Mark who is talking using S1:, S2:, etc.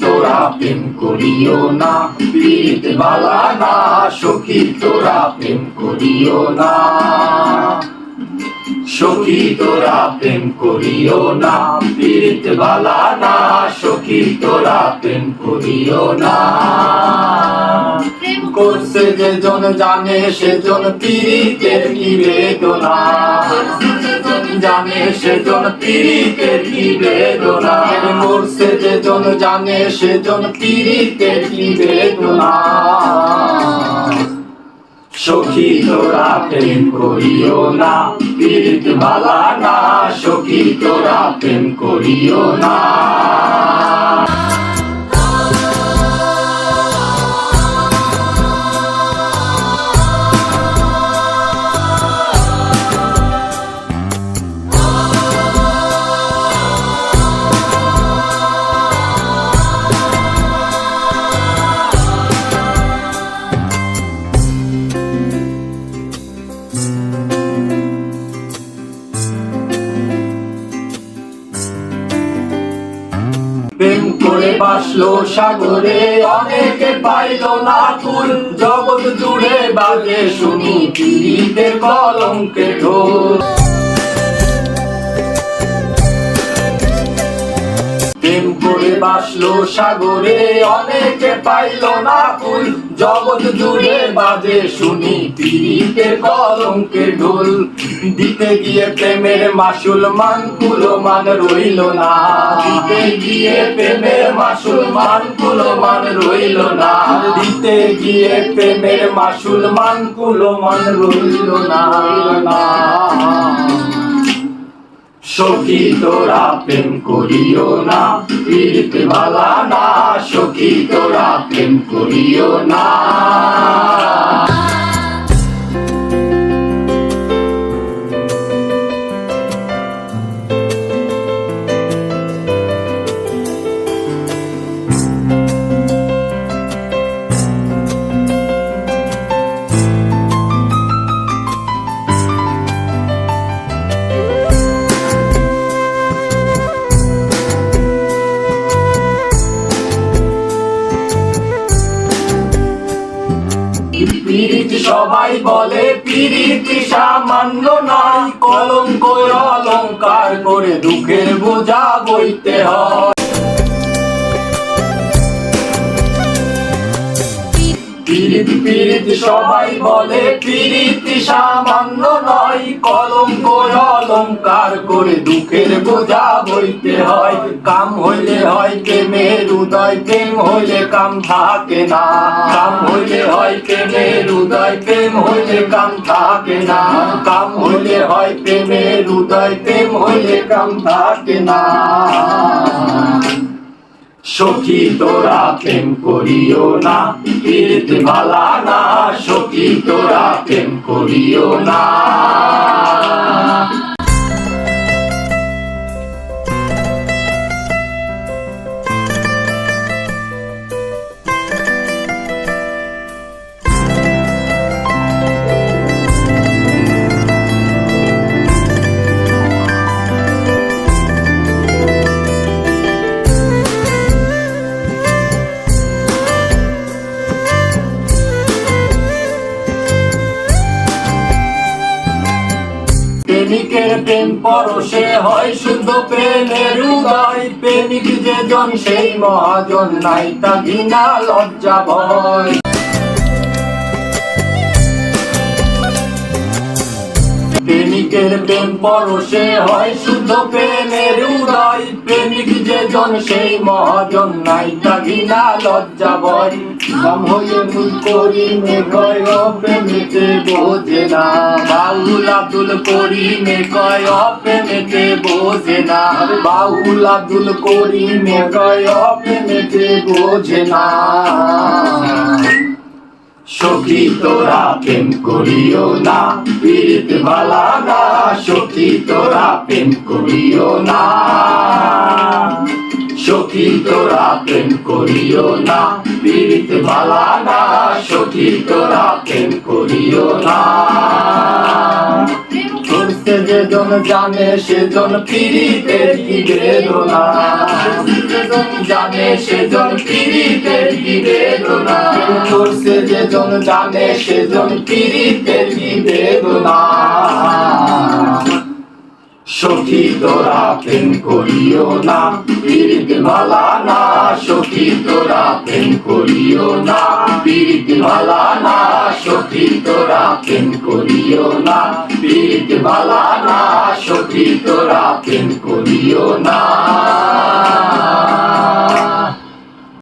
S1: তোরা প্রেম করিও না, পীড়িত বালা না। সখী তোরা প্রেম করিও না, সখী তোরা প্রেম করিও না, পীড়িত বালা না। সখী তোরা প্রেম করিও না। করছে যেজন জানে সেজন পীড়িতের কি বেদনা, জানে সেজন পীড়িতের কি বেদনা। করছে যেজন জানে সেজন পীড়িতের কি বেদনা। সখী তোরা প্রেম করিও না, পীড়িত বালা না। সখী তোরা প্রেম করিও না। প্রেম করে বাসলো সাগরে, অনেকে পাইল না কুল। জগৎ জুড়ে বাজে শুনি পীড়িতের কলঙ্কের ঢোল। প্রেম করে বাসলো সাগরে, অনেকে পাইল না কুল। জগৎ জুড়ে বাজে শুনি পীড়িতের কলঙ্কের ঢোল। দিতে গিয়ে প্রেমের মাসুল মান কুলো মান রইল না। দিতে গিয়ে প্রেমের মাসুল মান কুলো মান রইল না। দিতে গিয়ে প্রেমের মাসুল মান কুলো মান রইল না। সখী তোরা প্রেম করিও না, পীড়িত বালা না। সখী তোরা প্রেম করিও না। পীড়িত সবাই বলে পীড়িত সামান্য নয়। কলঙ্ক অলঙ্কার করে দুঃখের বোঝা বইতে হয়। পীড়িত পীড়িত সবাই বলে পীড়িত সামান্য নয়। কলঙ্ক অলঙ্কার করে দুঃখের বোঝা বইতে হয়। কাম হইলে হয় প্রেমের উদয়, প্রেম হইলে কাম থাকে না। কাম হইলে হয় প্রেমের উদয়, প্রেম হইলে কাম থাকে না। কাম হইলে হয় প্রেমের উদয়, প্রেম হইলে কাম থাকে না। সখী তোরা প্রেম করিও না, পীড়িত বালা না। সখী তোরা প্রেম করিও না। প্রেমিকের প্রেম পরশে হয় শুদ্ধ প্রেমের উদয়। প্রেমিক যে জন সেই মহাজন, নাই তা ঘৃণা লজ্জা ভয়। প্রেমিক প্রেমিকের প্রেম পরশে হয় শুদ্ধ প্রেমের উদয়। প্রেমিক যেজন সেই মহাজন, নাই ঘৃণা লজ্জা ভয়। কাম হয়ে ভুল করিমে কয় অপ্রেমেতে বোঝে না। বাউল আব্দুল করিমে কয় অপ্রেমেতে বোঝে না। বাউল আব্দুল করিমে কয় অপ্রেমেতে বোঝে না। সখী তোরা প্রেম করিও না, পীড়িত বালা না। সখী তোরা প্রেম করিও না, সখী তোরা প্রেম করিও না, পীড়িত বালা না। সখী তোরা প্রেম করিও না। করছে যেজন জানে সেজন পীড়িতের কি বেদনা। যেজন জানে সেজন পীড়িতের কি বেদনা। করছে যেজন জানে সেজন পীড়িতের কি বেদনা। সখী তোরা প্রেম করিও না, পীড়িত ভালা না। সখী তোরা প্রেম করিও না, পীড়িত ভালা না। সখী তোরা প্রেম করিও না, পীড়িত ভালা না। সখী তোরা প্রেম করিও না।